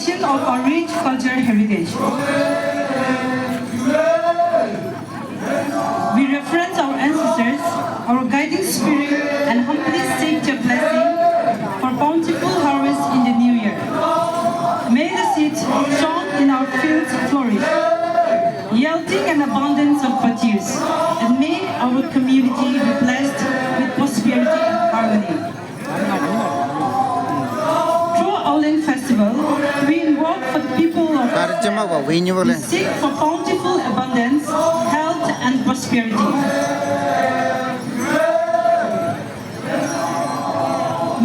celebration of our rich cultural heritage. We reference our ancestors, our guiding spirit, and humbly seek your blessing for bountiful harvest in the new year. May the seeds sown in our fields flourish, yielding an abundance of produce, and may our community be blessed with prosperity and harmony. Through Aoleang Festival, we invoke for the people of we seek for bountiful abundance, health, and prosperity.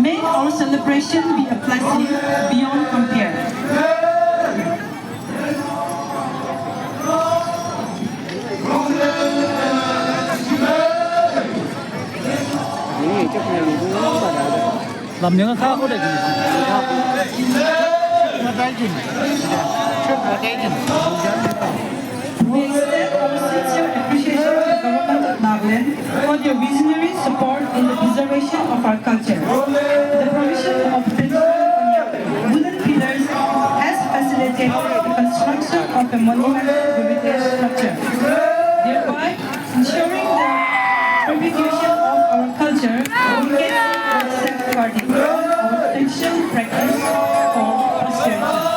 May our celebration be a blessing beyond compare. làm những cái khác có để gì nó cái gì trước là cái gì We extend our sincere appreciation to the government of Nagaland for their visionary support in the preservation of our culture. The provision of traditional wooden pillars has facilitated the construction of a monumental heritage structure, thereby ensuring the perpetuation of our culture, indicating and safeguarding our traditional practice for prosperity.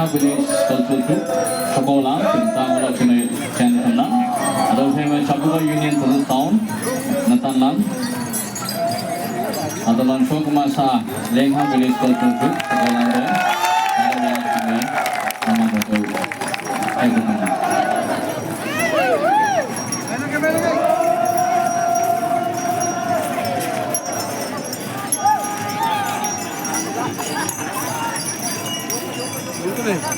Village cultural troupe, troupe Aoleang, Tintang Aoleang Changnyu Thamnang. Ada famous Chabuka Union for the town, Natanlang. Ada Lansho Kumasa, Lengha Village cultural troupe, Aoleang there. Ada yang kami nama itu. Good.